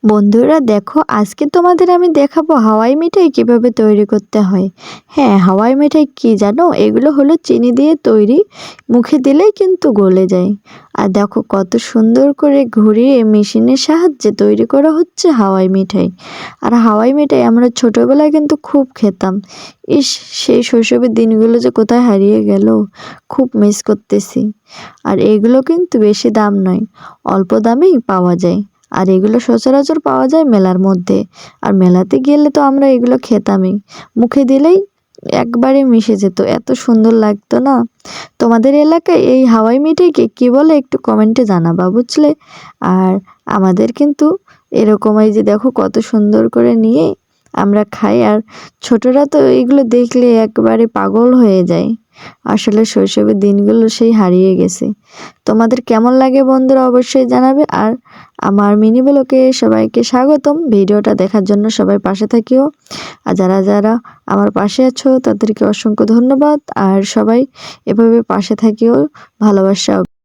বন্ধুরা দেখো, আজকে তোমাদের আমি দেখাবো হাওয়াই মিঠাই কিভাবে তৈরি করতে হয়। হ্যাঁ, হাওয়াই মিঠাই কি জানো, এগুলো হলো চিনি দিয়ে তৈরি, মুখে দিলেই কিন্তু গলে যায়। আর দেখো কত সুন্দর করে ঘুরিয়ে মেশিনের সাহায্যে তৈরি করা হচ্ছে হাওয়াই মিঠাই। আর হাওয়াই মিঠাই আমরা ছোটবেলায় কিন্তু খুব খেতাম। ইস, সেই শৈশবের দিনগুলো যে কোথায় হারিয়ে গেল, খুব মিস করতেছি। আর এগুলো কিন্তু বেশি দাম নয়, অল্প দামেই পাওয়া যায়। আর এগুলো সচরাচর পাওয়া যায় মেলার মধ্যে। আর মেলাতে গেলে তো আমরা এগুলো খেতামই, মুখে দিলেই একবারে মিশে যেত, এত সুন্দর লাগতো না। তোমাদের এলাকায় এই হাওয়াই মিঠাইকে কি বলে একটু কমেন্টে জানাবা, বুঝলে। আর আমাদের কিন্তু এরকম, এই যে দেখো কত সুন্দর করে নিয়ে আমরা খাই। আর ছোটরা তো এগুলো দেখলে একবারে পাগল হয়ে যায়। আসলে শৈশবের দিনগুলো সেই হারিয়ে গেছে। তোমাদের কেমন লাগে বন্ধুরা অবশ্যই জানাবে। আর আমার মিনি ব্লগে সবাইকে স্বাগতম। ভিডিওটা দেখার জন্য সবাই পাশে থাকিও। আর যারা যারা আমার পাশে আছো তাদেরকে অসংখ্য ধন্যবাদ। আর সবাই এভাবে পাশে থাকিও, ভালোবাসা